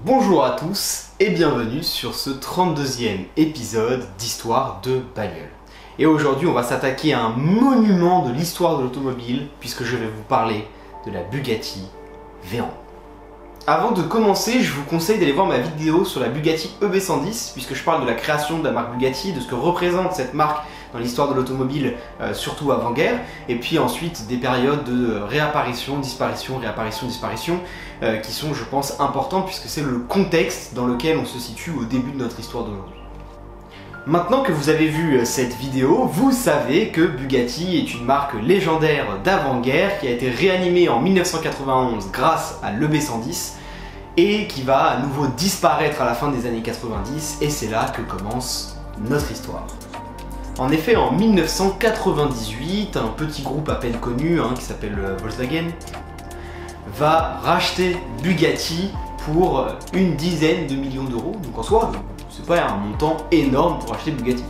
Bonjour à tous et bienvenue sur ce 32e épisode d'Histoire de bagnole. Et aujourd'hui on va s'attaquer à un monument de l'histoire de l'automobile puisque je vais vous parler de la Bugatti Veyron. Avant de commencer, je vous conseille d'aller voir ma vidéo sur la Bugatti EB110 puisque je parle de la création de la marque Bugatti, de ce que représente cette marque dans l'histoire de l'automobile, surtout avant-guerre, et puis ensuite des périodes de réapparition, disparition, réapparition, disparition, qui sont, je pense, importantes puisque c'est le contexte dans lequel on se situe au début de notre histoire d'aujourd'hui. Maintenant que vous avez vu cette vidéo, vous savez que Bugatti est une marque légendaire d'avant-guerre qui a été réanimée en 1991 grâce à l'EB110 et qui va à nouveau disparaître à la fin des années 90, et c'est là que commence notre histoire. En effet, en 1998, un petit groupe à peine connu qui s'appelle Volkswagen va racheter Bugatti pour une dizaine de millions d'euros. Donc en soi, c'est pas un montant énorme pour acheter Bugatti.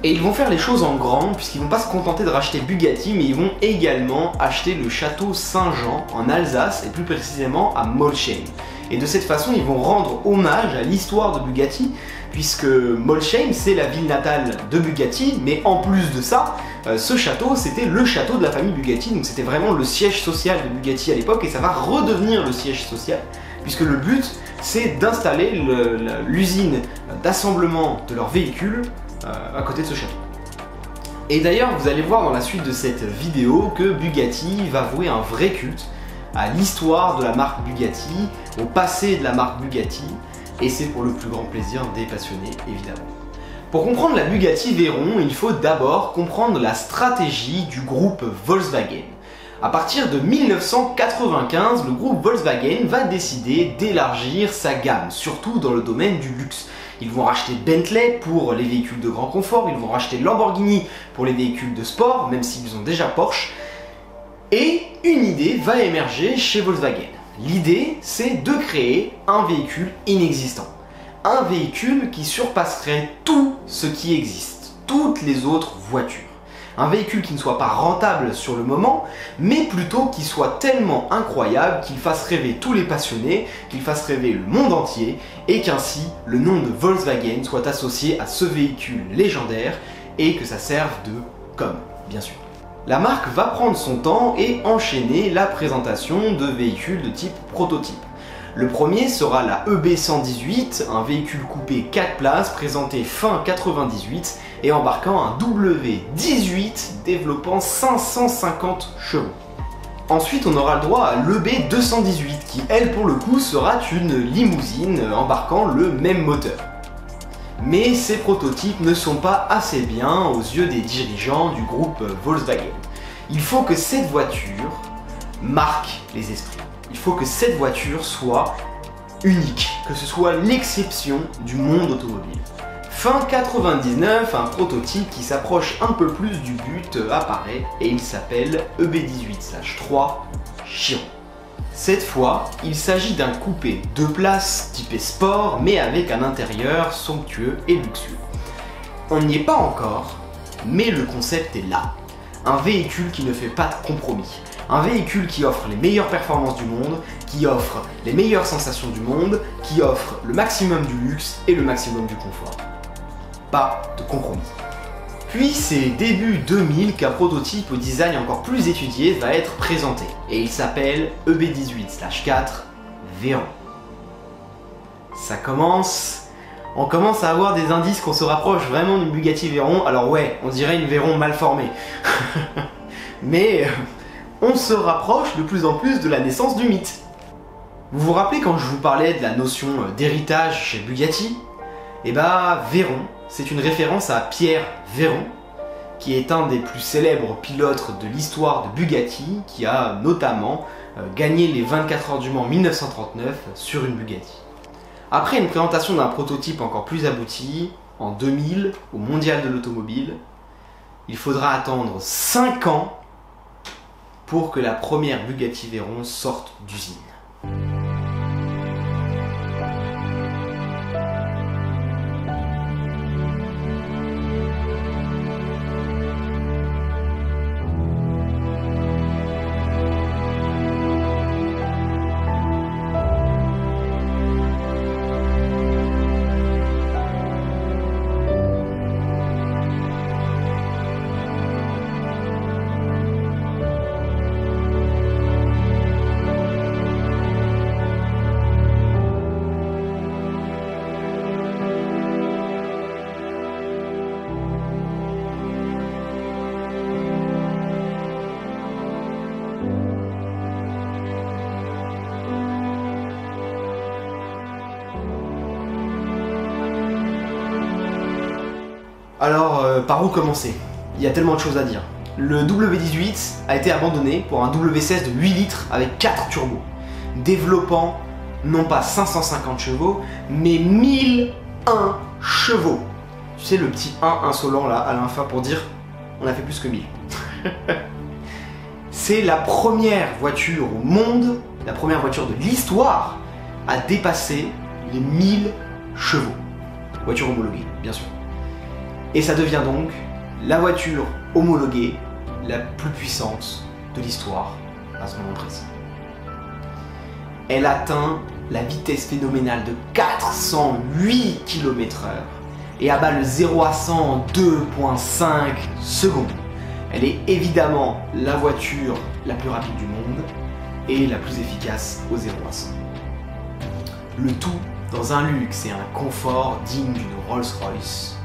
Et ils vont faire les choses en grand puisqu'ils vont pas se contenter de racheter Bugatti, mais ils vont également acheter le château Saint-Jean en Alsace et plus précisément à Molsheim. Et de cette façon, ils vont rendre hommage à l'histoire de Bugatti, puisque Molsheim, c'est la ville natale de Bugatti, mais en plus de ça, ce château, c'était le château de la famille Bugatti, donc c'était vraiment le siège social de Bugatti à l'époque, et ça va redevenir le siège social, puisque le but, c'est d'installer l'usine d'assemblement de leurs véhicules à côté de ce château. Et d'ailleurs, vous allez voir dans la suite de cette vidéo que Bugatti va vouer un vrai culte à l'histoire de la marque Bugatti, au passé de la marque Bugatti, et c'est pour le plus grand plaisir des passionnés, évidemment. Pour comprendre la Bugatti Veyron, il faut d'abord comprendre la stratégie du groupe Volkswagen. À partir de 1995, le groupe Volkswagen va décider d'élargir sa gamme, surtout dans le domaine du luxe. Ils vont racheter Bentley pour les véhicules de grand confort, ils vont racheter Lamborghini pour les véhicules de sport, même s'ils ont déjà Porsche. Et une idée va émerger chez Volkswagen. L'idée, c'est de créer un véhicule inexistant. Un véhicule qui surpasserait tout ce qui existe, toutes les autres voitures. Un véhicule qui ne soit pas rentable sur le moment, mais plutôt qui soit tellement incroyable qu'il fasse rêver tous les passionnés, qu'il fasse rêver le monde entier, et qu'ainsi le nom de Volkswagen soit associé à ce véhicule légendaire et que ça serve de com, bien sûr. La marque va prendre son temps et enchaîner la présentation de véhicules de type prototype. Le premier sera la EB118, un véhicule coupé 4 places présenté fin 98 et embarquant un W18 développant 550 chevaux. Ensuite, on aura le droit à l'EB218 qui, elle, pour le coup, sera une limousine embarquant le même moteur. Mais ces prototypes ne sont pas assez bien aux yeux des dirigeants du groupe Volkswagen. Il faut que cette voiture marque les esprits. Il faut que cette voiture soit unique, que ce soit l'exception du monde automobile. Fin 99, un prototype qui s'approche un peu plus du but apparaît et il s'appelle EB18/3 Chiron. Cette fois, il s'agit d'un coupé 2 places typé sport mais avec un intérieur somptueux et luxueux. On n'y est pas encore, mais le concept est là. Un véhicule qui ne fait pas de compromis. Un véhicule qui offre les meilleures performances du monde, qui offre les meilleures sensations du monde, qui offre le maximum du luxe et le maximum du confort. Pas de compromis. Puis c'est début 2000 qu'un prototype au design encore plus étudié va être présenté, et il s'appelle EB18/4 Veyron. Ça commence... On commence à avoir des indices qu'on se rapproche vraiment d'une Bugatti Veyron. Alors ouais, on dirait une Veyron mal formée. Mais on se rapproche de plus en plus de la naissance du mythe. Vous vous rappelez quand je vous parlais de la notion d'héritage chez Bugatti? Eh bah, Veyron, c'est une référence à Pierre Veyron, qui est un des plus célèbres pilotes de l'histoire de Bugatti, qui a notamment gagné les 24 heures du Mans 1939 sur une Bugatti. Après une présentation d'un prototype encore plus abouti, en 2000, au Mondial de l'Automobile, il faudra attendre 5 ans pour que la première Bugatti Veyron sorte d'usine. Alors, par où commencer? Il y a tellement de choses à dire. Le W18 a été abandonné pour un W16 de 8 litres avec 4 turbos, développant non pas 550 chevaux, mais 1001 chevaux. Tu sais, le petit 1 insolent là, à l'infin pour dire on a fait plus que 1000. C'est la première voiture au monde, la première voiture de l'histoire à dépasser les 1000 chevaux. Voiture homologuée, bien sûr. Et ça devient donc la voiture homologuée la plus puissante de l'histoire à ce moment précis. Elle atteint la vitesse phénoménale de 408 km/h et abat le 0 à 100 en 2,5 secondes. Elle est évidemment la voiture la plus rapide du monde et la plus efficace au 0 à 100. Le tout dans un luxe et un confort digne d'une Rolls-Royce.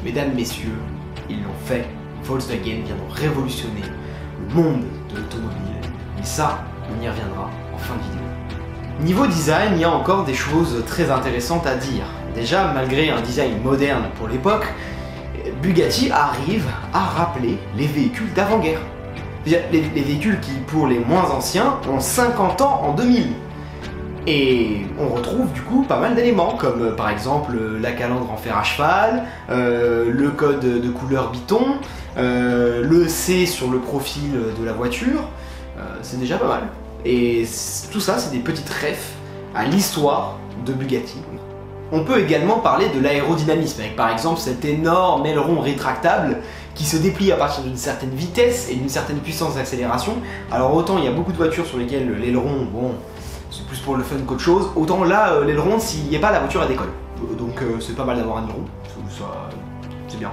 Mesdames, messieurs, ils l'ont fait. Volkswagen vient de révolutionner le monde de l'automobile. Mais ça, on y reviendra en fin de vidéo. Niveau design, il y a encore des choses très intéressantes à dire. Déjà, malgré un design moderne pour l'époque, Bugatti arrive à rappeler les véhicules d'avant-guerre. Les véhicules qui, pour les moins anciens, ont 50 ans en 2000. Et on retrouve du coup pas mal d'éléments, comme par exemple la calandre en fer à cheval, le code de couleur Biton, le C sur le profil de la voiture, c'est déjà pas mal. Et tout ça, c'est des petites refs à l'histoire de Bugatti. On peut également parler de l'aérodynamisme, avec par exemple cet énorme aileron rétractable qui se déplie à partir d'une certaine vitesse et d'une certaine puissance d'accélération. Alors autant il y a beaucoup de voitures sur lesquelles l'aileron, bon, c'est plus pour le fun qu'autre chose, autant là, l'aileron, s'il n'y a pas, la voiture elle décolle. Donc c'est pas mal d'avoir un aileron, ça, c'est bien.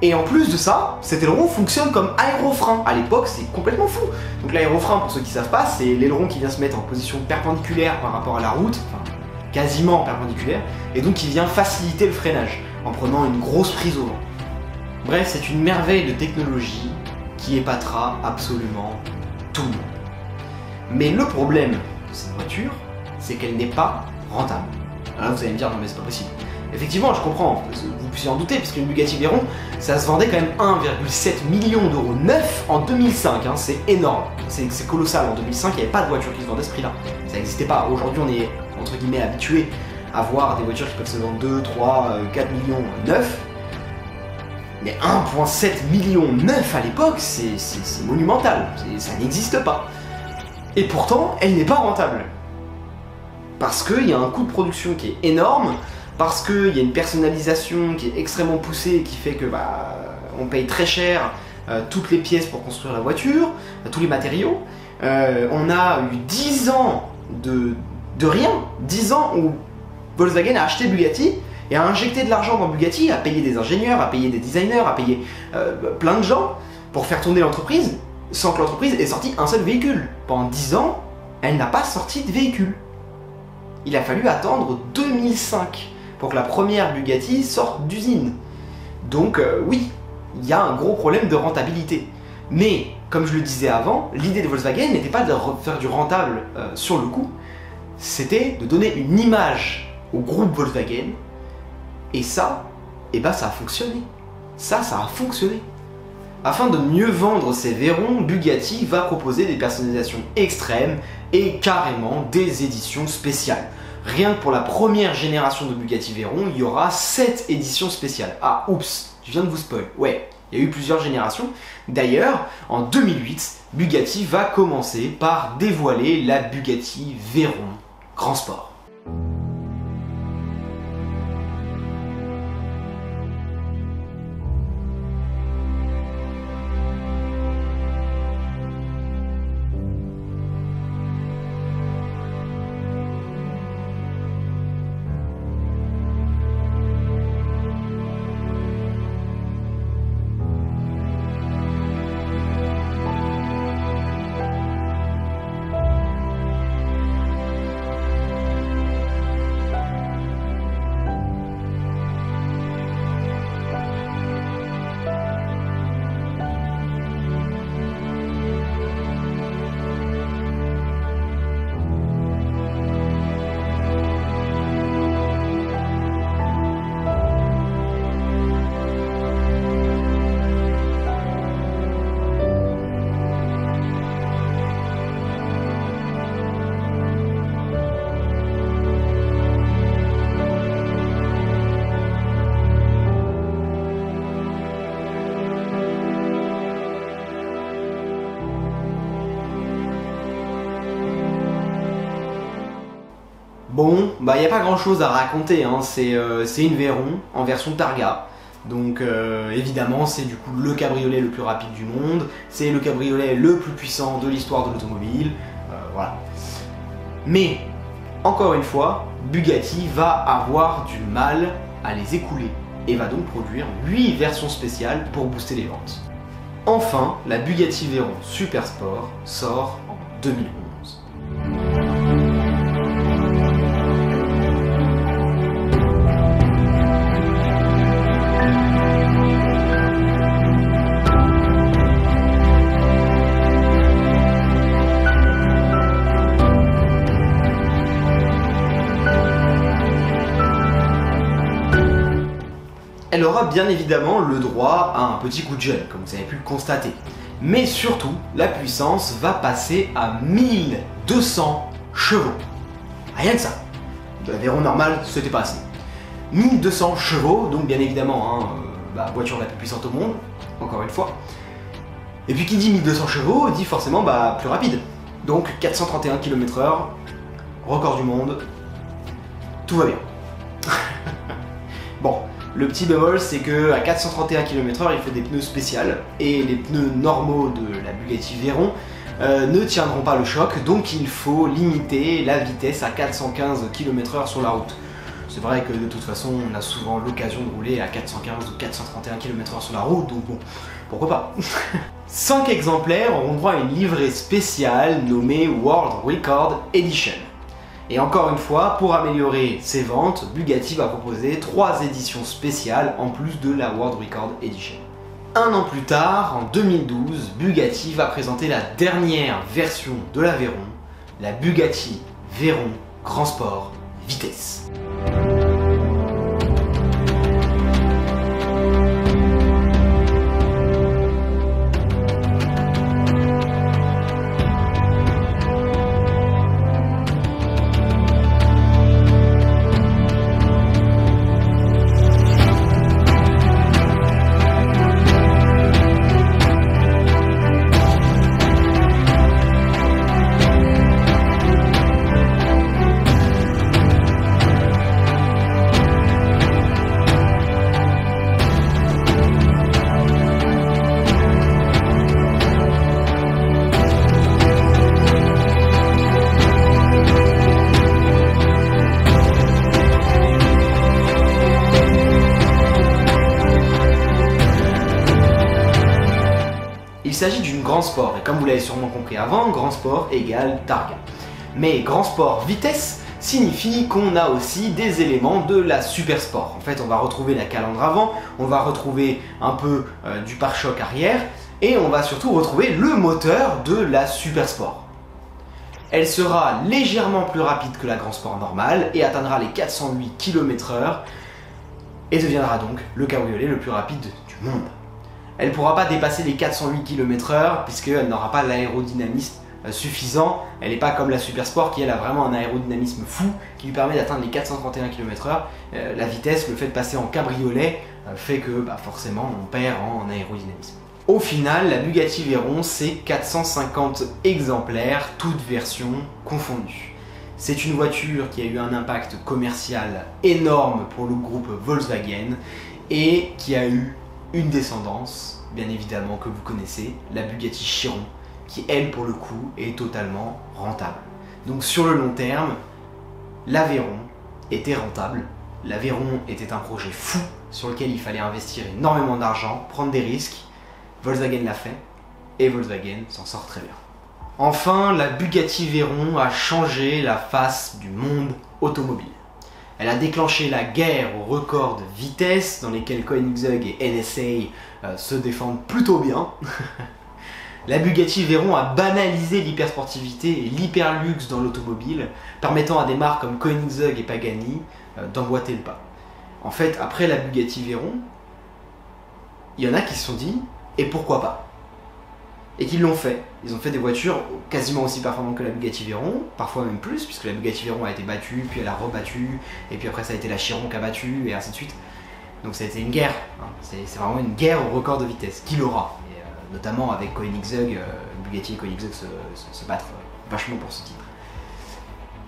Et en plus de ça, cet aileron fonctionne comme aérofrein. À l'époque, c'est complètement fou. Donc l'aérofrein, pour ceux qui savent pas, c'est l'aileron qui vient se mettre en position perpendiculaire par rapport à la route, enfin quasiment perpendiculaire, et donc qui vient faciliter le freinage en prenant une grosse prise au vent. Bref, c'est une merveille de technologie qui épatera absolument tout le monde. Mais le problème de cette voiture, c'est qu'elle n'est pas rentable. Alors là, vous allez me dire, non mais c'est pas possible. Effectivement, je comprends, vous puissiez en douter, puisque une Bugatti Veyron, ça se vendait quand même 1,7 million d'euros neuf en 2005, hein, c'est énorme, c'est colossal. En 2005, il n'y avait pas de voiture qui se vendait à ce prix-là, ça n'existait pas. Aujourd'hui, on est, entre guillemets, habitué à voir des voitures qui peuvent se vendre 2, 3, 4 millions neuf, mais 1,7 million neuf à l'époque, c'est monumental, ça n'existe pas. Et pourtant, elle n'est pas rentable. Parce qu'il y a un coût de production qui est énorme, parce qu'il y a une personnalisation qui est extrêmement poussée et qui fait que on paye très cher toutes les pièces pour construire la voiture, tous les matériaux. On a eu 10 ans de rien, 10 ans où Volkswagen a acheté Bugatti et a injecté de l'argent dans Bugatti, a payé des ingénieurs, a payé des designers, a payé plein de gens pour faire tourner l'entreprise, sans que l'entreprise ait sorti un seul véhicule. Pendant 10 ans, elle n'a pas sorti de véhicule. Il a fallu attendre 2005 pour que la première Bugatti sorte d'usine. Donc oui, il y a un gros problème de rentabilité. Mais, comme je le disais avant, l'idée de Volkswagen n'était pas de faire du rentable sur le coup, c'était de donner une image au groupe Volkswagen, et ça, ça a fonctionné. Ça a fonctionné. Afin de mieux vendre ses Veyron, Bugatti va proposer des personnalisations extrêmes et carrément des éditions spéciales. Rien que pour la première génération de Bugatti Veyron, il y aura 7 éditions spéciales. Ah, oups, je viens de vous spoil. Ouais, il y a eu plusieurs générations. D'ailleurs, en 2008, Bugatti va commencer par dévoiler la Bugatti Veyron Grand Sport. Bon, bah il n'y a pas grand chose à raconter, hein. C'est une Veyron en version Targa. Donc évidemment c'est du coup le cabriolet le plus rapide du monde, c'est le cabriolet le plus puissant de l'histoire de l'automobile, voilà. Mais, encore une fois, Bugatti va avoir du mal à les écouler et va donc produire 8 versions spéciales pour booster les ventes. Enfin, la Bugatti Veyron Super Sport sort en 2011. Elle aura bien évidemment le droit à un petit coup de jeune, comme vous avez pu le constater. Mais surtout, la puissance va passer à 1200 chevaux. Rien que ça. De la Veyron normale, c'était pas assez. 1200 chevaux, donc bien évidemment, voiture la plus puissante au monde, encore une fois. Et puis qui dit 1200 chevaux, dit forcément plus rapide. Donc 431 km/h, record du monde, tout va bien. Bon. Le petit bémol, c'est que à 431 km/h, il faut des pneus spéciaux et les pneus normaux de la Bugatti Veyron ne tiendront pas le choc, donc il faut limiter la vitesse à 415 km/h sur la route. C'est vrai que de toute façon, on a souvent l'occasion de rouler à 415 ou 431 km/h sur la route, donc bon, pourquoi pas. 5 exemplaires auront droit à une livrée spéciale nommée World Record Edition. Et encore une fois, pour améliorer ses ventes, Bugatti va proposer 3 éditions spéciales en plus de la World Record Edition. Un an plus tard, en 2012, Bugatti va présenter la dernière version de la Veyron, la Bugatti Veyron Grand Sport Vitesse. Il s'agit d'une Grand Sport, et comme vous l'avez sûrement compris avant, Grand Sport égale Targa. Mais Grand Sport Vitesse signifie qu'on a aussi des éléments de la Super Sport. En fait, on va retrouver la calandre avant, on va retrouver un peu du pare-choc arrière, et on va surtout retrouver le moteur de la Super Sport. Elle sera légèrement plus rapide que la Grand Sport normale et atteindra les 408 km/h et deviendra donc le cabriolet le plus rapide du monde. Elle ne pourra pas dépasser les 408 km/h puisqu'elle n'aura pas l'aérodynamisme suffisant. Elle n'est pas comme la Super Sport qui elle a vraiment un aérodynamisme fou qui lui permet d'atteindre les 431 km/h. La vitesse, le fait de passer en cabriolet fait que forcément on perd en aérodynamisme. Au final, la Bugatti Veyron, c'est 450 exemplaires, toutes versions confondues. C'est une voiture qui a eu un impact commercial énorme pour le groupe Volkswagen et qui a eu une descendance, bien évidemment, que vous connaissez, la Bugatti Chiron, qui elle, pour le coup, est totalement rentable. Donc sur le long terme, la Veyron était rentable. La Veyron était un projet fou sur lequel il fallait investir énormément d'argent, prendre des risques. Volkswagen l'a fait, et Volkswagen s'en sort très bien. Enfin, la Bugatti Veyron a changé la face du monde automobile. Elle a déclenché la guerre aux records de vitesse, dans lesquels Koenigsegg et NSA se défendent plutôt bien. La Bugatti Veyron a banalisé l'hypersportivité et l'hyperluxe dans l'automobile, permettant à des marques comme Koenigsegg et Pagani d'emboîter le pas. En fait, après la Bugatti Veyron, il y en a qui se sont dit « et pourquoi pas ?» et qui l'ont fait. Ils ont fait des voitures quasiment aussi performantes que la Bugatti Veyron, parfois même plus, puisque la Bugatti Veyron a été battue, puis elle a rebattu, et puis après ça a été la Chiron qui a battu, et ainsi de suite. Donc ça a été une guerre, hein. C'est vraiment une guerre au record de vitesse, qu'il aura. Et, notamment avec Koenigsegg, Bugatti et Koenigsegg se battent vachement pour ce titre.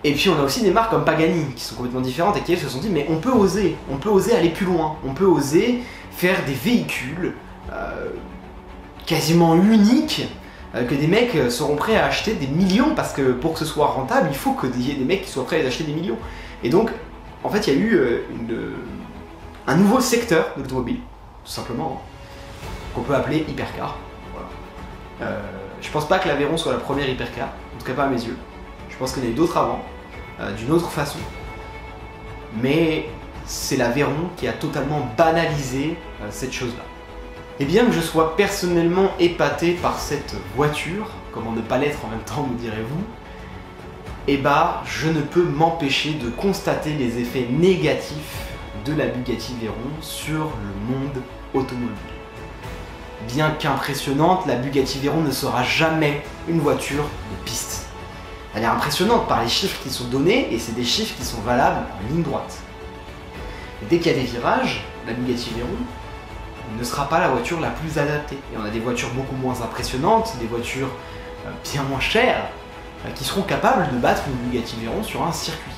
Et puis on a aussi des marques comme Pagani qui sont complètement différentes et qui elles se sont dit mais on peut oser aller plus loin, on peut oser faire des véhicules quasiment uniques que des mecs seront prêts à acheter des millions, parce que pour que ce soit rentable, il faut qu'il y ait des mecs qui soient prêts à acheter des millions. Et donc, en fait, il y a eu un nouveau secteur de l'automobile, tout simplement, qu'on peut appeler hypercar. Voilà. Je pense pas que l'Aveyron soit la première hypercar, en tout cas pas à mes yeux. Je pense qu'il y en a eu d'autres avant, d'une autre façon. Mais c'est l'Aveyron qui a totalement banalisé cette chose-là. Et bien que je sois personnellement épaté par cette voiture, comment ne pas l'être en même temps, me direz-vous, eh bah, je ne peux m'empêcher de constater les effets négatifs de la Bugatti Veyron sur le monde automobile. Bien qu'impressionnante, la Bugatti Veyron ne sera jamais une voiture de piste. Elle est impressionnante par les chiffres qui sont donnés, et c'est des chiffres qui sont valables en ligne droite. Et dès qu'il y a des virages, la Bugatti Veyron ne sera pas la voiture la plus adaptée. Et on a des voitures beaucoup moins impressionnantes, des voitures bien moins chères, qui seront capables de battre une Bugatti Veyron sur un circuit.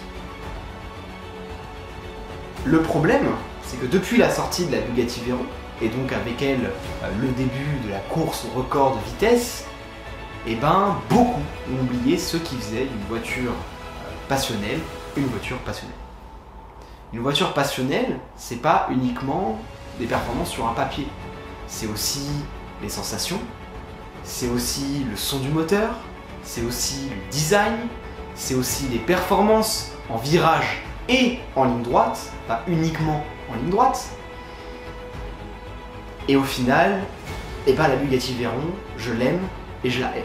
Le problème, c'est que depuis la sortie de la Bugatti Veyron, et donc avec elle le début de la course au record de vitesse, et ben beaucoup ont oublié ce qui faisait d'une voiture passionnelle une voiture passionnelle. Une voiture passionnelle, c'est pas uniquement des performances sur un papier, c'est aussi les sensations, c'est aussi le son du moteur, c'est aussi le design, c'est aussi les performances en virage et en ligne droite, pas uniquement en ligne droite. Et au final, la Bugatti Veyron, je l'aime et je la hais.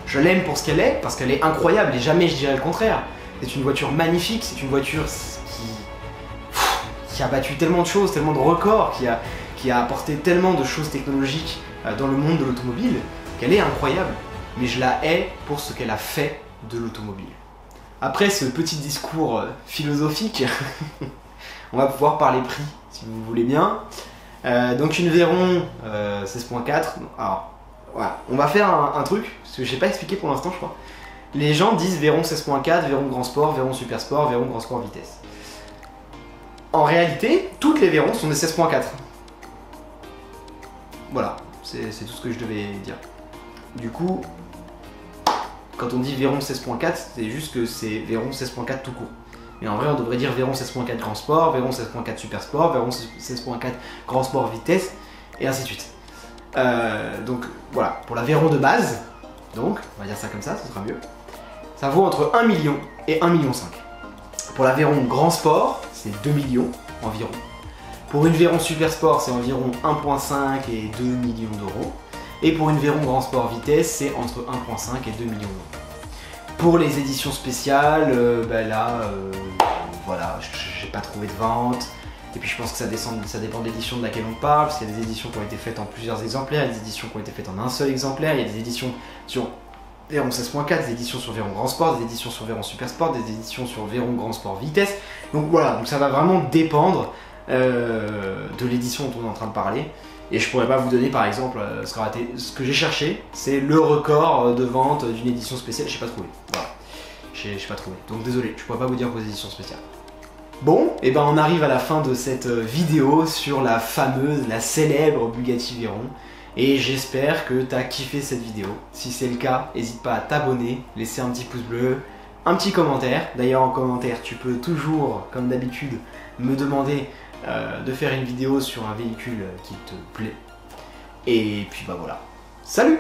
Je l'aime pour ce qu'elle est, parce qu'elle est incroyable, et jamais je dirais le contraire. C'est une voiture magnifique, c'est une voiture qui a battu tellement de choses, tellement de records, qui a apporté tellement de choses technologiques dans le monde de l'automobile, qu'elle est incroyable. Mais je la hais pour ce qu'elle a fait de l'automobile. Après ce petit discours philosophique, on va pouvoir parler prix, si vous voulez bien. Donc une Veyron 16.4, alors voilà, on va faire un truc, parce que je n'ai pas expliqué pour l'instant je crois. Les gens disent Veyron 16.4, Veyron Grand Sport, Veyron Super Sport, Veyron Grand Sport Vitesse. En réalité, toutes les Veyrons sont des 16.4. Voilà, c'est tout ce que je devais dire. Du coup, quand on dit Veyron 16.4, c'est juste que c'est Veyron 16.4 tout court. Mais en vrai, on devrait dire Veyron 16.4 Grand Sport, Veyron 16.4 Super Sport, Veyron 16.4 Grand Sport Vitesse, et ainsi de suite. Donc voilà, pour la Veyron de base, donc, on va dire ça comme ça, ce sera mieux. Ça vaut entre 1 million et 1,5 million. Pour la Veyron Grand Sport, c'est 2 millions environ. Pour une Veyron Super Sport, c'est environ 1,5 et 2 millions d'euros. Et pour une Veyron Grand Sport Vitesse, c'est entre 1,5 et 2 millions d'euros. Pour les éditions spéciales, voilà, j'ai pas trouvé de vente. Et puis je pense que ça dépend de l'édition de laquelle on parle, parce qu'il y a des éditions qui ont été faites en plusieurs exemplaires, il y a des éditions qui ont été faites en un seul exemplaire, il y a des éditions sur Veyron 16.4, des éditions sur Veyron Grand Sport, des éditions sur Veyron Super Sport, des éditions sur Veyron Grand Sport Vitesse. Donc voilà, donc ça va vraiment dépendre de l'édition dont on est en train de parler. Et je pourrais pas vous donner par exemple ce que j'ai cherché, c'est le record de vente d'une édition spéciale, j'ai pas trouvé. Voilà, j'ai pas trouvé. Donc désolé, je pourrais pas vous dire vos éditions spéciales. Bon, et ben on arrive à la fin de cette vidéo sur la fameuse, la célèbre Bugatti Veyron. Et j'espère que tu as kiffé cette vidéo. Si c'est le cas, n'hésite pas à t'abonner, laisser un petit pouce bleu, un petit commentaire. D'ailleurs en commentaire, tu peux toujours, comme d'habitude, me demander de faire une vidéo sur un véhicule qui te plaît. Et puis bah voilà. Salut!